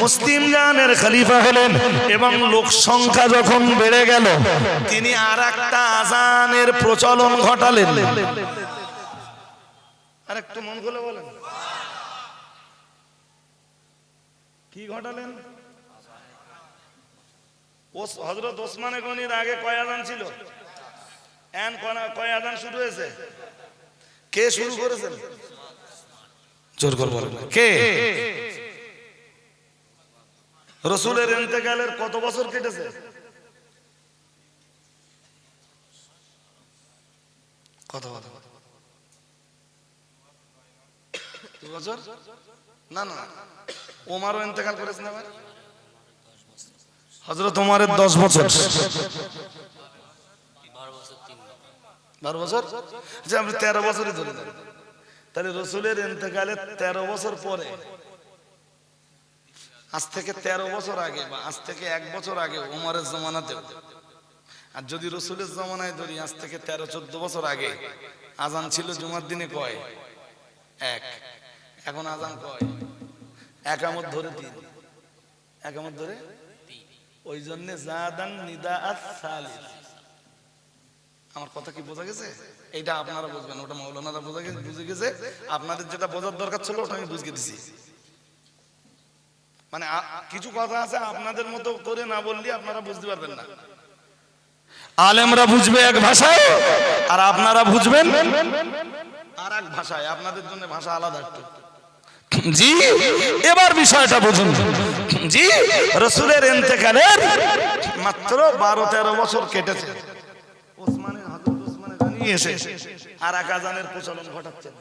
মুসলিম জাহানের খলিফা হলেন এবং লোক সংখ্যা যখন বেড়ে গেল, তিনি আরেকটা আযানের প্রচলন ঘটালেন। আরেকটু মন খুলে বলেন, কি ঘটালেন? হযরত ওসমান গনির আগে কয় আযান ছিল? কয় আযান শুরু হয়েছে? কে শুরু করেছেন? জোর করে বলেন, কে? রাসূলের ইন্তেকালের কত বছর কেটেছে? কত বছর? 2 বছর? না না, ওমরও ইন্তেকাল করেছেন আবার। হযরত ওমরের 10 বছর, 12 বছর, যে আপনি 13 বছরই ধরে নেন। তাহলে রাসূলের ইন্তেকালের 13 বছর পরে, আজ থেকে 13 বছর আগে বা আজ থেকে 1 বছর আগে ওমরের জামানাতে, আর যদি রাসূলের জামানায় ধরি আজ থেকে 13-14 বছর আগে, আযান ছিল জুমার দিনে কয়? 1। এখন আযান কয়? একামত ধরে 3। একামত ধরে 3। ওই জন্য জাদান নিদাআত সালিস। আমার কথা কি বোঝা গেছে? এইটা আপনারা বুঝবেন, ওটা মাওলানারা বুঝে গেছে। আপনাদের যেটা বোঝার দরকার ছিল ওটা আমি বুঝিয়ে দিছি। মানে কিছু কথা আছে আপনাদের মতো করে না বললে আপনারা বুঝতে পারবেন না। আলেমরা বুঝবে এক ভাষায় আর আপনারা বুঝবেন আর এক ভাষায়। আপনাদের জন্য ভাষা আলাদা একটু। জি, এবার বিষয়টা বুঝুন। জি, রাসূলের ইন্তেকালের মাত্র 12-13 বছর কেটেছে। ওসমানের, হযরত ওসমান গনি এসে আর এক আযানের প্রচলন ঘটাচ্ছেন।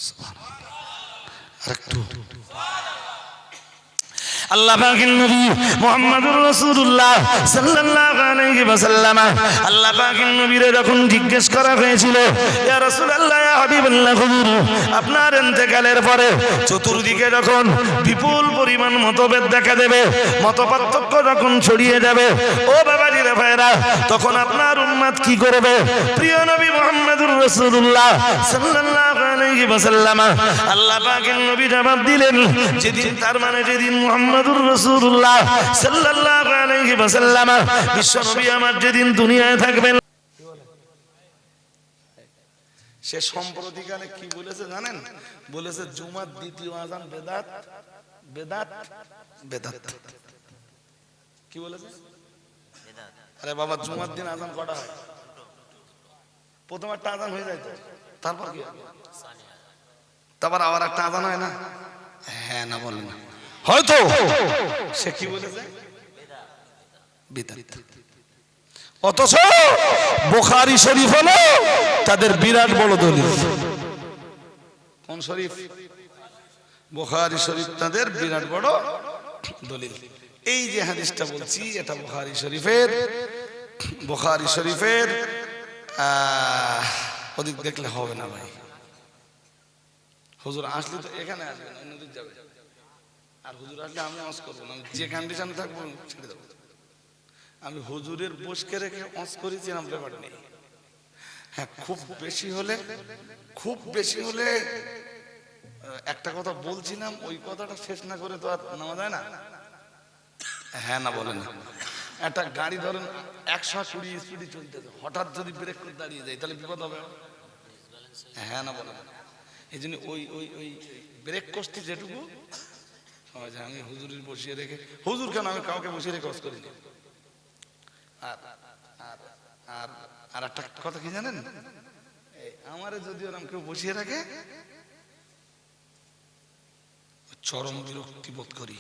সুবহানাল্লাহ। আরেকটু আল্লাহ পাকের নবী মুহাম্মদুর রাসূলুল্লাহ সাল্লাল্লাহু আলাইহি ওয়াসাল্লাম, আল্লাহ পাকের নবীরে যখন জিজ্ঞেস করা হয়েছিল, ইয়া রাসূলুল্লাহ, ইয়া হাবিবাল্লাহ, হুজুর আপনার ইন্তেকালের পরে চতুর্দিকে যখন বিপুল পরিমাণ মতভেদ দেখা দেবে, মতপার্থক্য যখন ছড়িয়ে যাবে, ও বাবাজিরা ভাইরা, তখন আপনার উম্মত কি করবে? প্রিয় নবী মুহাম্মদুর রাসূলুল্লাহ সাল্লাল্লাহু আলাইহি ওয়াসাল্লাম, আল্লাহ পাকের নবী জবাব দিলেন, যেদিন, তার মানে যেদিন মুহাম্মদুর রাসূলুল্লাহ সাল্লাল্লাহু আলাইহি ওয়াসাল্লাম বিশ্ব নবী আমার যেদিন দুনিয়ায় থাকবেন, সে সম্প্রতিকালে কি বলেছে জানেন? বলেছে জুমার দ্বিতীয় আযান বেদাত, বেদাত, বেদাত। কি বলেছে? বেদাত। আরে বাবা, জুমার দিন আযান কটা হয়? প্রথম একটা আযান হয়ে যায় তো, তারপর কি? তারপর আবার একটা আযান হয় না? হ্যাঁ না বলেন না, হয়তো সে কি বলেছে? বিদআত। অথচ বুখারী শরীফ হলো তাদের বিরাট বড় দলিল। কোন শরীফ? বুখারী শরীফ তাদের বিরাট বড় দলিল। এই যে হাদিসটা বলছি, এটা বুখারী শরীফের, বুখারী শরীফের ওদিক দেখলে হবে না ভাই। হুজুর আসলে তো এখানে আসবেন, অন্যদিক যাবে। আর হুজুর আসলে আমি অস করবো না, যে কন্ডিশন থাকবো ছেড়ে দেবো। আমি হুজুরের বসকে রেখে অস করেছি, আমার ব্যাপার নেই। হ্যাঁ, খুব বেশি হলে, খুব বেশি হলে একটা কথা বলছিলাম, ওই কথাটা শেষ না করে তো আর নেওয়া যায় না। হ্যাঁ না বলেন না। একটা গাড়ি ধরেন 120 স্পিডে চলতেছে, হঠাৎ যদি ব্রেক করে দাঁড়িয়ে যায় তাহলে বিপদ হবে। হ্যাঁ না বলেন। এই জন্য ওই ওই ওই ব্রেক কষতে যেটুকু, আমি হুজুরের বসিয়ে রেখে, হুজুর কেন, আমি কাউকে বসিয়ে রেখে অস করিনি। আর আর আর একটা কথা কি জানেন? আমারে যদি ওরকম কেউ বসিয়ে রাখে, চরম বিরক্তি বোধ করি,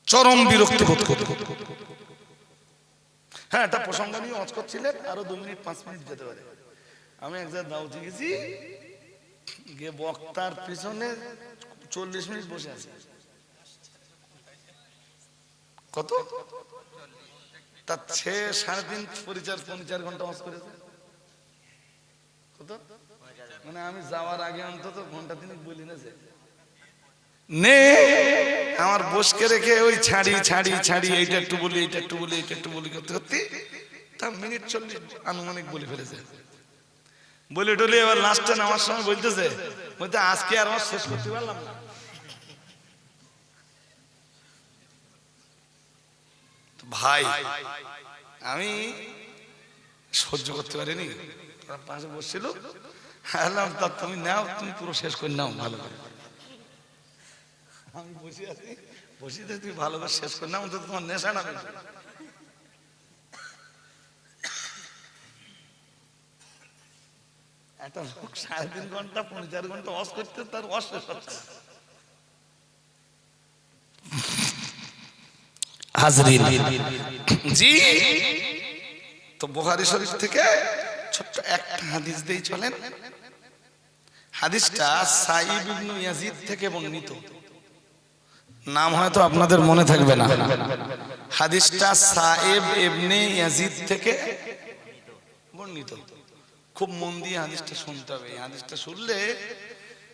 চরম বিরক্তি বোধ করি। হ্যাঁ, একটা প্রসঙ্গ নিয়ে ওয়াজ করছিলেন, আরো 2 মিনিট 5 মিনিট যেতে পারে। আমি এক জায়গায় দাওয়াতে গেছি, গিয়ে বক্তার পিছনে 40 মিনিট বসে আছে। কত? তার 6.5 পরিচার 4 ঘন্টা ওয়াজ করেছে। কত? মানে আমি যাওয়ার আগে অন্তত ঘন্টা 3 বলি না যে নে, আমার বসকে রেখে ওই ছাড়ি ছাড়ি ছাড়ি, এইটা একটু বলি, এইটা একটু বলি, এইটা একটু বলি করতে করতে তা মিনিট 40 আনুমানিক বলে ফেলেছে। বলে টলে এবার লাস্টে নামার সময় বলতেছে, বলতে আজকে আর ওয়াজ শেষ করতে পারলাম না। ভাই আমি সহ্য করতে পারিনি, পাশে বসছিল, তুমি নাও, তুমি পুরো শেষ করে নাও ভালো করে। আমি বসে আছি, বসে তুমি ভালো করে শেষ করে নাও, তো তোমার নেশা না। একটা লোক 3.5 ঘন্টা 4 ঘন্টা ওয়াজ করতে, তার ওয়াজ শেষ হচ্ছে না। হাজরিন জি, তো বুখারী শরীফ থেকে ছোট্ট একটা হাদিস দেই চলেন। হাদিসটা সাইব ইবনে ইয়াজিদ থেকে বর্ণিত, নাম হয়তো আপনাদের মনে থাকবে না। হাদিসটা সাইব ইবনে ইয়াজিদ থেকে বর্ণিত। খুব মন দিয়ে হাদিসটা শুনতে হবে। এই হাদিসটা শুনলে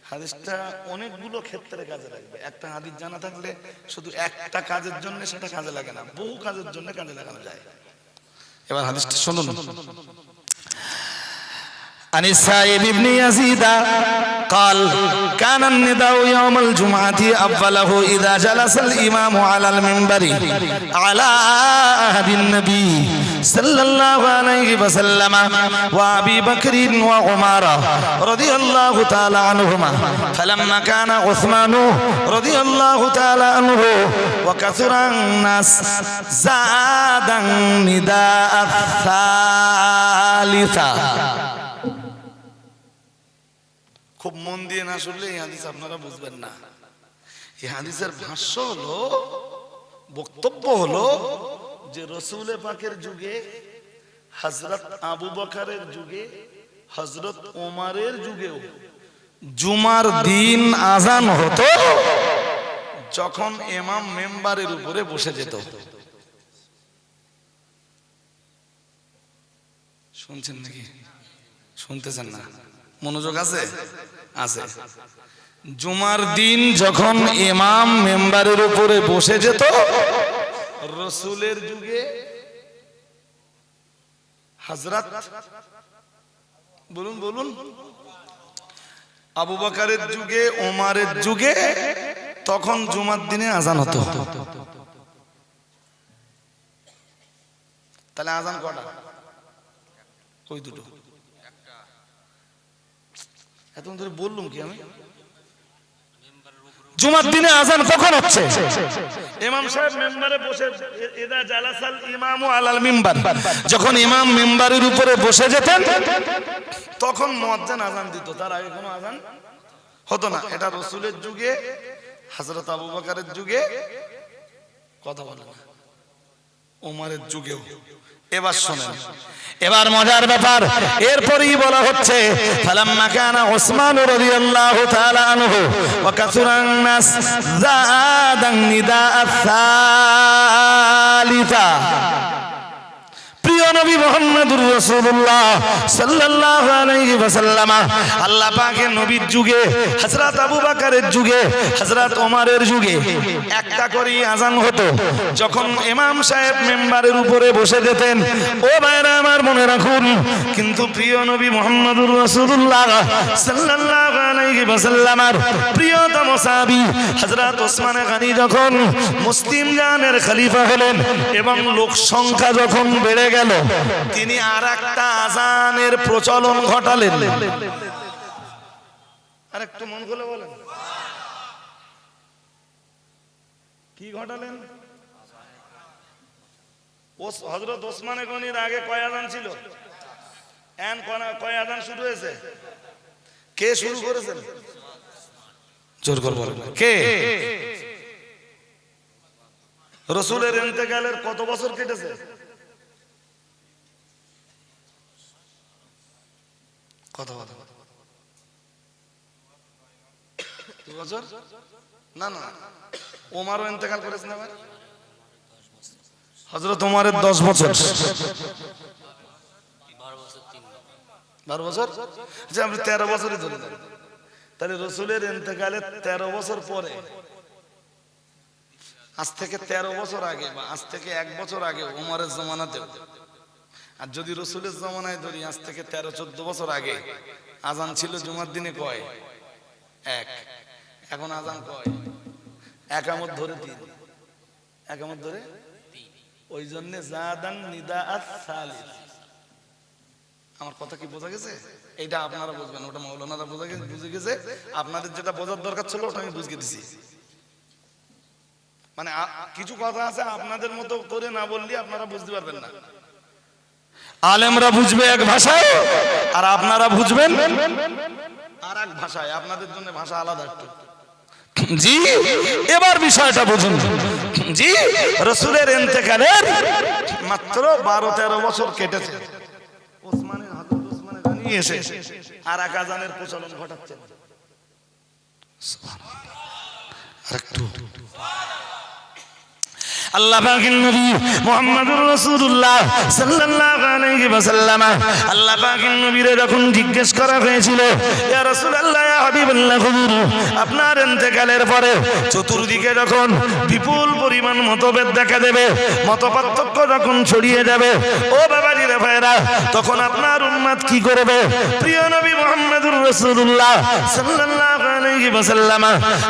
হাদিসটা অনেকগুলো ক্ষেত্রে কাজে লাগবে। একটা হাদিস জানা থাকলে শুধু একটা কাজের জন্য সেটা কাজে লাগে না, বহু কাজের জন্য কাজে লাগানো যায়। এবার হাদিসটা শুনুন। عن السائب بن يزيد قال كان النداء يوم الجمعة أوله إذا جلس الإمام على المنبر على عهد النبي صلى الله عليه وسلم وأبي بكر وعمر رضي الله تعالى عنهما فلما كان عثمان رضي الله تعالى عنه وكثر الناس زاد النداء الثالثة। খুব মন দিয়ে না শুনলে এই হাদিস আপনারা বুঝবেন না। এই হাদিসের ভাষ্য হলো, বক্তব্য হলো যে রাসূল পাকের যুগে, হযরত আবু বকরের যুগে, হযরত ওমরের যুগেও জুমার দিন আজান হতো যখন ইমাম মেম্বারের উপরে বসে যেত। শুনছেন নাকি? শুনতেছেন না? মনোযোগ আছে? আছে। জুমার দিন যখন ইমাম মেম্বারের উপরে বসে যেত রাসূলের যুগে, হযরত বলুন বলুন আবু বকরের যুগে, ওমরের যুগে, তখন জুমার দিনে আজান হতো। তাহলে আজান কটা? ওই দুটো। এতক্ষণ ধরে বললুম কি আমি? জুমার দিনে আজান কখন হচ্ছে? ইমাম সাহেব মেম্বারে বসে, ইদা জালাসাল ইমামু আলাল মিম্বার, যখন ইমাম মেম্বারের উপরে বসে যেতেন তখন মুয়াজ্জিন আজান দিত। তার আগে কোনো আজান হতো না। এটা রাসূলের যুগে, হযরত আবু বকরের যুগে, কথা বলেন না, ওমরের যুগেও। এবার শুনেন, এবার মজার ব্যাপার। এরপরই বলা হচ্ছে ফালাম্মা কানা উসমান রাদিয়াল্লাহু তাআলা আনহু ওয়া কাসুরান নাস যাদান নিদা আস-সালিসা। প্রিয় নবী মুহাম্মদুর রাসূলুল্লাহ সাল্লাল্লাহু আলাইহি ওয়াসাল্লাম, আল্লাহ পাকের নবীর যুগে, হযরত আবু বকরের যুগে, হযরত ওমরের যুগে একটা করে আজান হতো যখন ইমাম সাহেব মেম্বারের উপরে বসে যেতেন। ও ভাইরা আমার মনে রাখুন, কিন্তু প্রিয় নবী মুহাম্মদুর রাসূলুল্লাহ সাল্লাল্লাহু আলাইহি ওয়াসাল্লামের প্রিয়তম সাহাবী হযরত ওসমান গনি যখন মুসলিম জানের খলিফা হলেন এবং লোক সংখ্যা যখন বেড়ে গেল, তিনি আর একটা আজানের প্রচলন ঘটালেন। আর একটু মন খুলে বলেন, কি ঘটালেন? হযরত ওসমান গনির আগে কয় আজান ছিল? কয় আজান শুরু হয়েছে? কে শুরু করেছেন? জোর করে বলেন, কে? রাসূলের ইন্তেকালের কত বছর কেটেছে? কথা বলেন। 2 বছর? না না, ওমরও ইন্তেকাল করেছেন আবার। হযরত ওমরের 10 বছর, 12 বছর। আচ্ছা, আপনি 13 বছরই ধরে নেন। তাহলে রাসূলের ইন্তেকালের 13 বছর পরে, আজ থেকে 13 বছর আগে বা আজ থেকে 1 বছর আগে ওমরের জামানাতেও, আর যদি রাসূলের জামানায় ধরি আজ থেকে 13-14 বছর আগে আজান ছিল জুমার দিনে কয়? এক। এখন আজান কয়? একামত ধরে 3, একামত ধরে 3। ওই জন্য জাদান নিদাআত সালিস। আমার কথা কি বোঝা গেছে? এটা আপনারা বুঝবেন, ওটা মাওলানারা বুঝে গেছে। আপনাদের যেটা বোঝার দরকার ছিল ওটা আমি বুঝিয়ে দিছি। মানে কিছু কথা আছে আপনাদের মতো করে না বললে আপনারা বুঝতে পারবেন না। আলেমরা বুঝবে এক ভাষায় আর আপনারা বুঝবেন আর এক ভাষায়। আপনাদের জন্য ভাষা আলাদা একটু। জি, এবার বিষয়টা বুঝুন। জি, রাসূলের ইন্তেকালের মাত্র 12-13 বছর কেটেছে। হযরত ওসমান গনি এসে আর এক আযানের প্রচলন ঘটাচ্ছেন। সুবহানাল্লাহ। আরেকটু আল্লাহ পাকের নবী মুহাম্মদুর রাসূলুল্লাহ সাল্লাল্লাহু আলাইহি ওয়াসাল্লাম, আল্লাহ পাকের নবীর যখন জিজ্ঞেস করা হয়েছিল, ইয়া রাসূলুল্লাহ, ইয়া হাবিবাল্লাহ, হুজুর আপনার ইন্তেকালের পরে চতুর্দিকে যখন বিপুল পরিমাণ মতভেদ দেখা দেবে, মতপার্থক্য যখন ছড়িয়ে যাবে, ও বাবাজিরা ভাইরা, তখন আপনার উম্মত কি করবে? প্রিয় নবী মুহাম্মদুর রাসূলুল্লাহ সাল্লাল্লাহু আলাইহি ওয়াসাল্লাম,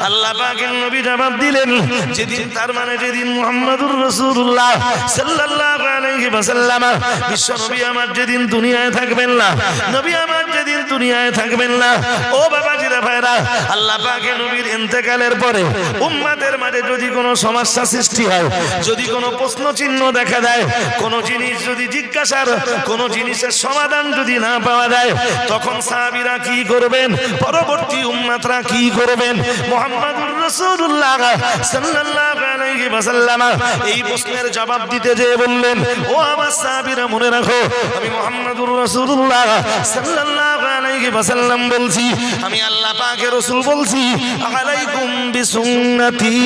আল্লাহ পাকের নবী জবাব দিলেন, যেদিন, তার মানে যেদিন মুহাম্মদুর রাসূলুল্লাহ সাল্লাল্লাহু আলাইহি ওয়াসাল্লাম, বিশ্ব নবী আমার যেদিন দুনিয়ায় থাকবেন না, নবী আমার যেদিন দুনিয়ায় থাকবেন না, ও বাবাজিরা ভাইরা, আল্লাহ পাকের নবীর ইন্তেকালের পরে উম্মতের মাঝে যদি কোনো সমস্যা সৃষ্টি হয়, যদি কোনো প্রশ্ন চিহ্ন দেখা দেয়, কোনো জিনিস যদি জিজ্ঞাসার, কোনো জিনিসের সমাধান যদি না পাওয়া যায়, তখন সাহাবীরা কি করবেন? পরবর্তী উম্মতরা কি করবেন? মুহাম্মদুর রাসূলুল্লাহ সাল্লাল্লাহু আলাইহি ওয়াসাল্লাম এই প্রশ্নের জবাব দিতে যেয়ে বললেন, ও আমার সাহাবীরা, মনে রাখো, আমি মুহাম্মদুর রাসূলুল্লাহ সাল্লাল্লাহু আলাইহি ওয়াসাল্লাম বলছি, আমি আল্লাহ পাকের রাসূল বলছি, আলাইকুম বিসুন্নতি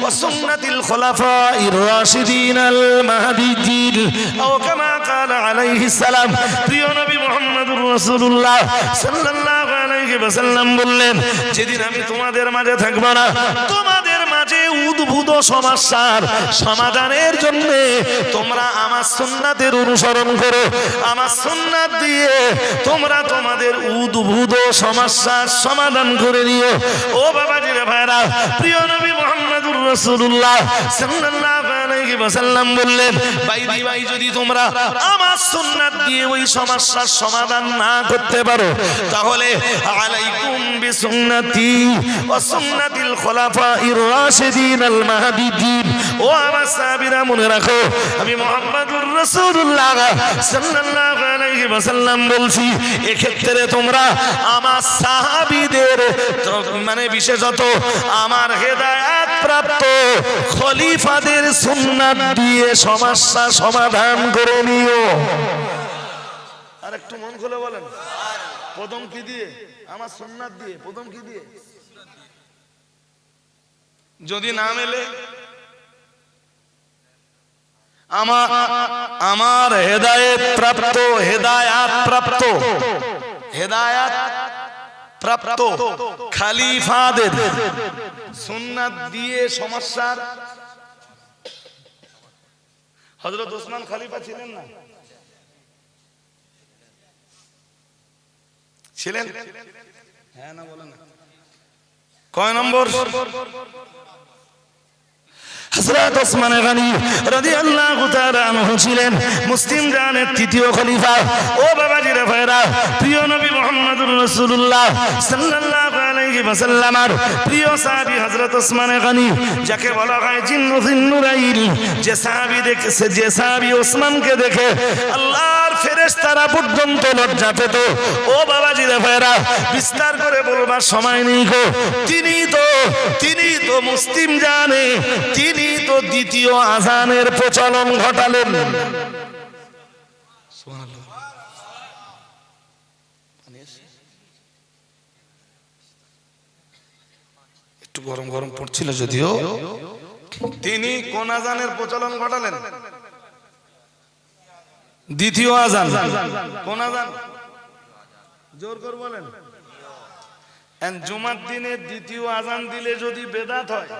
ওয়া সুন্নাতিল খুলাফাইর রাশিদিনাল মাহদিয়্যিন, আও কামা ক্বালা আলাইহিস সালাম। প্রিয় নবী মুহাম্মদুর রাসূলুল্লাহ সাল্লাল্লাহু আলাইহি ওয়াসাল্লাম বললেন, যেদিন আমি তোমাদের মাঝে থাকব না, তোমাদের মাঝে উদ্ভূত সমস্যার সমাধানের জন্য তোমরা আমার সুন্নাতের অনুসরণ করো। আমার সুন্নাত দিয়ে তোমরা তোমাদের উদ্ভূত সমস্যার সমাধান করে নিও। ও বাবাজিরা ভাইরা, প্রিয় নবী মুহাম্মদুর রাসূলুল্লাহ সাল্লাল্লাহু আলাইহি ওয়াসাল্লাম বললেন, ভাই, যদি তোমরা আমার সুন্নাত দিয়ে ওই সমস্যার সমাধান না করতে পারো, তাহলে আলাইকুম বিসুন্নতি ওয়া সুন্নাতিল খুলাফাইর রাশিদিনাল মাহদিয়্যিন। ও আমার সাহাবীরা, মনে রাখো, আমি মুহাম্মদুর রাসূলুল্লাহ সাল্লাল্লাহু আলাইহি ওয়াসাল্লাম বলছি, এক্ষেত্রে তোমরা আমার সাহাবীদের, মানে বিশেষত আমার হেদায়েত প্রাপ্ত খলিফাদের সুন্নাত দিয়ে সমস্যা সমাধান করে নিও। আর একটু মন খুলে বলেন, প্রথম কি দিয়ে? আমার সুন্নাত দিয়ে। প্রথম কি দিয়ে? যদি না মেলে আমার হেদায়েত প্রাপ্ত খলিফাদের সুন্নাত দিয়ে সমস্যার। হযরত ওসমান খলিফা ছিলেন না? ছিলেন? হ্যাঁ না বলেন না? কয় নম্বর? হযরত ওসমান গনি রাদিয়াল্লাহু তাআলা আনহু ছিলেন মুসলিম জানের তৃতীয় খলিফা। ও বাবাজিরা ভাইরা, প্রিয় নবী মুহাম্মদুর রাসূলুল্লাহ সাল্লাল্লাহু আলাইহি ওয়াসাল্লামের প্রিয় সাহাবী হযরত ওসমান গনি, যাকে বলা হয় জিন্নুরাইন, যে সাহাবী দেখেছে, যে সাহাবী ওসমানকে দেখে আল্লাহর ফেরেশতারা পর্যন্ত লজ্জা পেত। ও বাবাজিরা ভাইরা, বিস্তার করে বলবার সময় নেই গো। তিনি তো মুসলিম জানে, তিনি তো দ্বিতীয় আযানের প্রচলন ঘটালেন। একটু গরম গরম পড়ছিল যদিও। তিনি কোন আযানের প্রচলন ঘটালেন? দ্বিতীয় আযান। কোন আযান? জোর করে বলেন। জুমার দিনে দ্বিতীয় আযান দিলে যদি বেদাত হয়,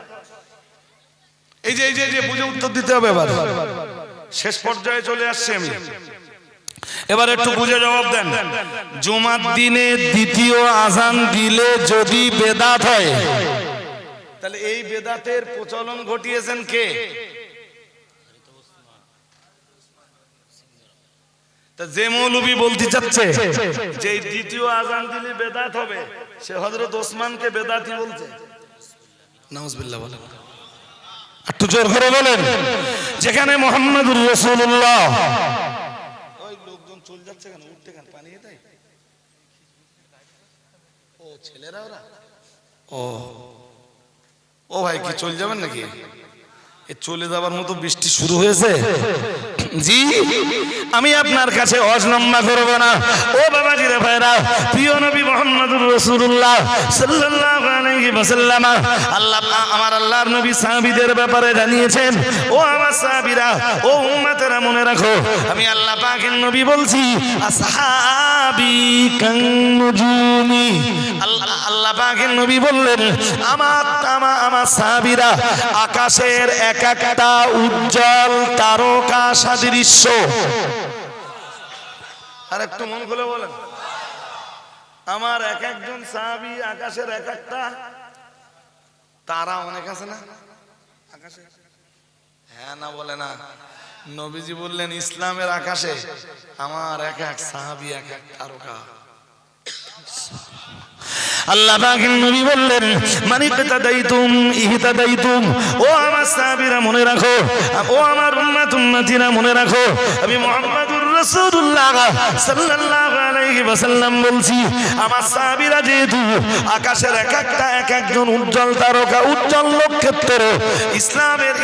এই যে বুঝে উত্তর দিতে হবে। এবার শেষ পর্যায়ে চলে আসছে আমি। এবার একটু বুঝে জবাব দেন। জুমার দিনে দ্বিতীয় আজান দিলে যদি বেদাত হয়, তাহলে এই বেদাতের প্রচলন ঘটিয়েছেন কে? তা যে মৌলবী বলতে চাচ্ছে যে দ্বিতীয় আজান দিলে বেদাত হবে, সে হযরত ওসমানকে বেদাতি বলছে। নাউজুবিল্লাহ বলেন, একটু জোর করে বলেন। যেখানে মুহাম্মদুর রাসূলুল্লাহ, ওই লোকজন চলে যাচ্ছে কেন, উঠতে কেন, পানি দেয়? ও ছেলেরা ওরা, ও ও ভাই কি চলে যাবেন নাকি? এ চলে যাবার মতো বৃষ্টি শুরু হয়েছে। জি, আমি আপনার কাছে ওয়াজ লম্বা করব না। ও বাবাজি রে ভাইরা, প্রিয় নবী মুহাম্মদুর রাসূলুল্লাহ সাল্লাল্লাহু আলাইহি ওয়াসাল্লাম, আমার আল্লাহর নবী সাহাবীদের ব্যাপারে জানিয়েছেন, ও আমার সাহাবীরা, ও উম্মতেরা, মনে রাখো আমি আল্লাহ পাকের নবী বলছি, আসহাবী কান নুজুমি। আল্লাহ পাকের নবী বললেন, আমার সাহাবীরা আকাশের এক একটা উজ্জ্বল তারকা সাদৃশ্য। আর একটু মন খুলে বলেন, আমার এক একজন সাহাবী আকাশের এক একটা তারা। অনেক আছে না আকাশে? হ্যাঁ না বলে না। নবীজি বললেন ইসলামের আকাশে আমার এক এক সাহাবী এক এক তারকা। আল্লাহ পাকের নবী বললেন, মানিকতাদাইতুম ইহতাদাইতুম। ও আমার সাহাবীরা মনে রাখো, ও আমার উম্মতিরা মনে রাখো, আমি মুহাম্মদুর রাসূলুল্লাহ সাল্লাল্লাহু আলাইহি ওয়াসাল্লাম বলছি, আমার সাহাবীরা যেহেতু আকাশের এক একজন উজ্জ্বল তারকা, উজ্জ্বল নক্ষত্র,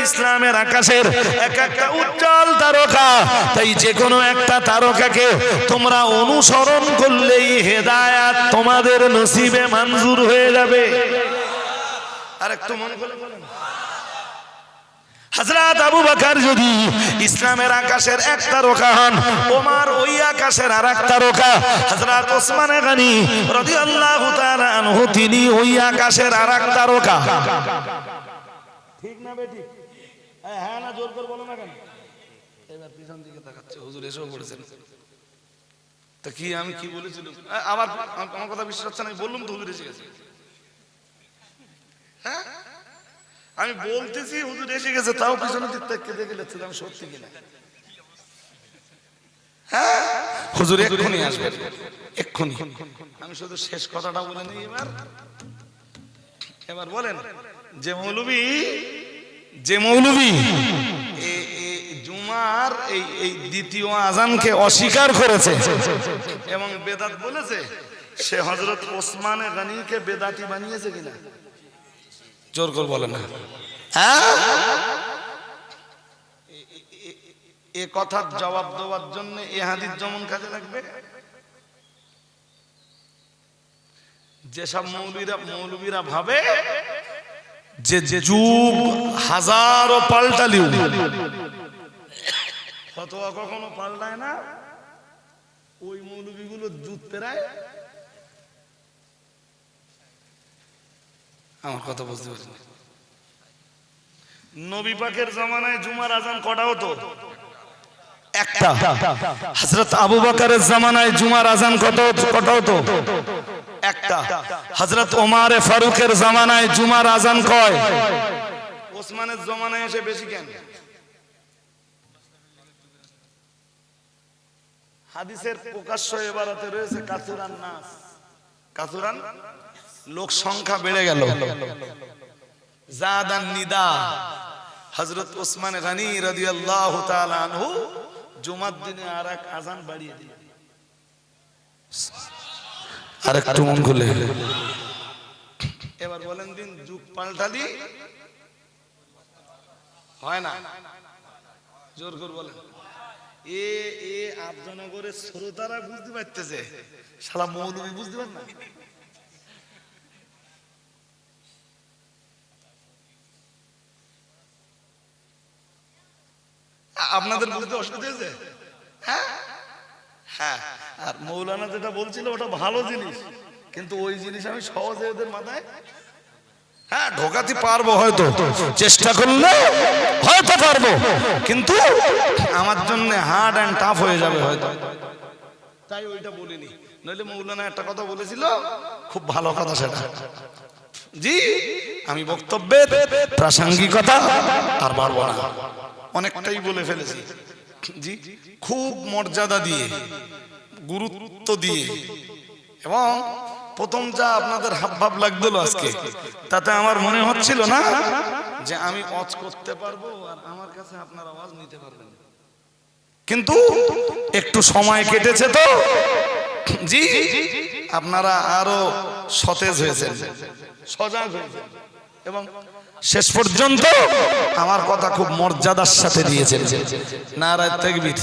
ইসলামের আকাশের এক একটা উজ্জ্বল তারকা, তাই যে কোনো একটা তারকাকে তোমরা অনুসরণ করলেই হেদায়েত তোমাদের নসিবে মঞ্জুর হয়ে যাবে। আর একটু মন খুলে বলেন, হযরত আবু বকর যদি ইসলামের আকাশের এক তারকা হন, ওমর ওই আকাশের আরেক তারকা, হযরত ওসমান গনি রাদিয়াল্লাহু তাআলা আনহু তিনি ওই আকাশের আরেক তারকা। ঠিক না বেটি? হ্যাঁ না জোর করে বলো না কেন? এবার পিছন দিকে তাকাচ্ছে, হুজুর এসেও পড়েছেন। তা কি আমি কি বলেছিলাম? আবার আমার কথা বিশ্বাস হচ্ছে না? আমি বললাম তো হুজুর এসে গেছে। হ্যাঁ আমি বলতেছি হুজুর এসে গেছে, তাও পিছনে দিক থেকে দেখে যাচ্ছিলাম সত্যি কিনা। হ্যাঁ হুজুর এক্ষুনি আসবে, এক্ষুনি। আমি শুধু শেষ কথাটা বলে নিই। এবার বলেন, যে মৌলবী জুমার এই দ্বিতীয় আজানকে অস্বীকার করেছে এবং বেদাত বলেছে, সে হযরত ওসমান গনিকে বেদাতি বানিয়েছে কিনা? জোর করে বলে না। হ্যাঁ, এ কথার জবাব দেওয়ার জন্য এ হাদিস যেমন কাজে লাগবে, যেসব মৌলবীরা ভাবে যে যুগ হাজারো পাল্টালিও ফতোয়া কখনো পাল্টায় না, ওই মৌলবীগুলো যুগ পেরায়। আমার কথা বুঝতে পারছেন? নবী পাকের জামানায় জুমার আজান কটা হতো? একটা। হযরত আবু বকরের জামানায় জুমার আজান কটা হতো? একটা। হযরত ওমর ফারুকের জামানায় জুমার আজান কয়? ওসমানের জামানায় এসে বেশি কেন? হাদিসের প্রকাশ্য ইবারতে রয়েছে কাসুরান নাস, কাসুরান লোক সংখ্যা বেড়ে গেল, জাদান নিদা। হযরত ওসমান গনি রাদিয়াল্লাহু তাআলা আনহু জুমার দিনে আরেক আজান বাড়িয়ে দিলেন। আরেকটু মন খুলে এবার বলেন দিন, যুগ পাল্টালি হয় না? জোর করে বলেন। আফজনগরের শ্রোতারা বুঝতে পারতেছে, শালা মৌলবী বুঝতে পার না। আপনাদের বুঝতে অসুবিধা হয়েছে? হ্যাঁ হ্যাঁ। আর মৌলানা যেটা বলছিল ওটা ভালো জিনিস, কিন্তু ওই জিনিস আমি সহজে ওদের মাথায়, হ্যাঁ ঢোকাতে পারবো, হয়তো চেষ্টা করলে হয়তো পারবো, কিন্তু আমার জন্য হার্ড অ্যান্ড টাফ হয়ে যাবে হয়তো, তাই ওইটা বলিনি। নইলে মৌলানা একটা কথা বলেছিল, খুব ভালো কথা সেটা। জি আমি বক্তব্যের প্রাসঙ্গিকতা আর বাড়বো না, অনেকটাই বলে ফেলেছি। জি খুব মর্যাদা দিয়ে, গুরুত্ব দিয়ে, এবং প্রথম যা আপনাদের হাবভাব লাগছিল আজকে, তাতে আমার মনে হচ্ছিল না যে আমি ওয়াজ করতে পারবো আর আমার কাছে আপনারা ওয়াজ নিতে পারবেন, কিন্তু একটু সময় কেটেছে তো জি আপনারা আরো সতেজ হয়েছেন, সজাগ হয়েছেন, এবং শেষ পর্যন্ত আমার কথা খুব মর্যাদার সাথে দিয়েছেন। নারায়ে তাকবীর,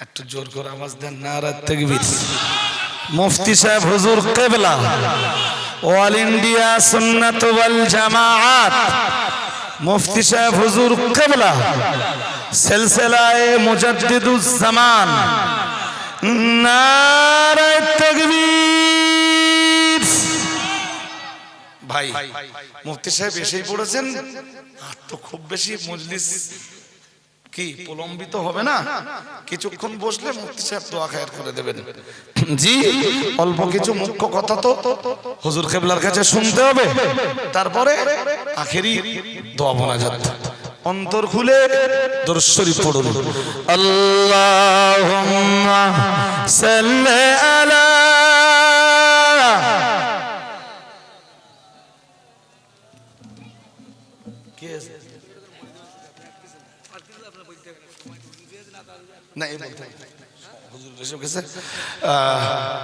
একটু জোর করে আওয়াজ দেন, নারায়ে তাকবীর। মুফতি সাহেব হুজুর কিবলা, অল ইন্ডিয়া সুন্নাত ওয়াল জামাআত, মুফতি সাহেব হুজুর কিবলা, সিলসিলায়ে মুজাদ্দিদুজ জামান, নারায়ে তাকবীর। ভাই মুফতি সাহেব এসেই পড়েছেন, আর তো খুব বেশি মজলিস কি প্রলম্বিত হবে না, কিছুক্ষণ বসলে মুফতি সাহেব দোয়া খায়ের করে দেবেন। জি অল্প কিছু মুখ্য কথা তো হুজুর কিবলার কাছে শুনতে হবে, তারপরে আখেরি দোয়া মোনাজাত। অন্তর খুলে দরুদ শরীফ পড়ুন। আল্লাহুম্মা সাল্লি আলা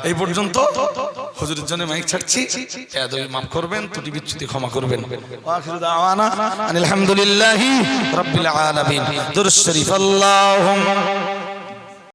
এই পর্যন্ত হুজুরের জন্য মাইক ছাড়ছি, মাফ করবেন, ত্রুটি বিচ্যুতি ক্ষমা করবেন। আলহামদুলিল্লাহি রাব্বিল আলামিন। দুরূদ শরীফ। আল্লাহুম্মা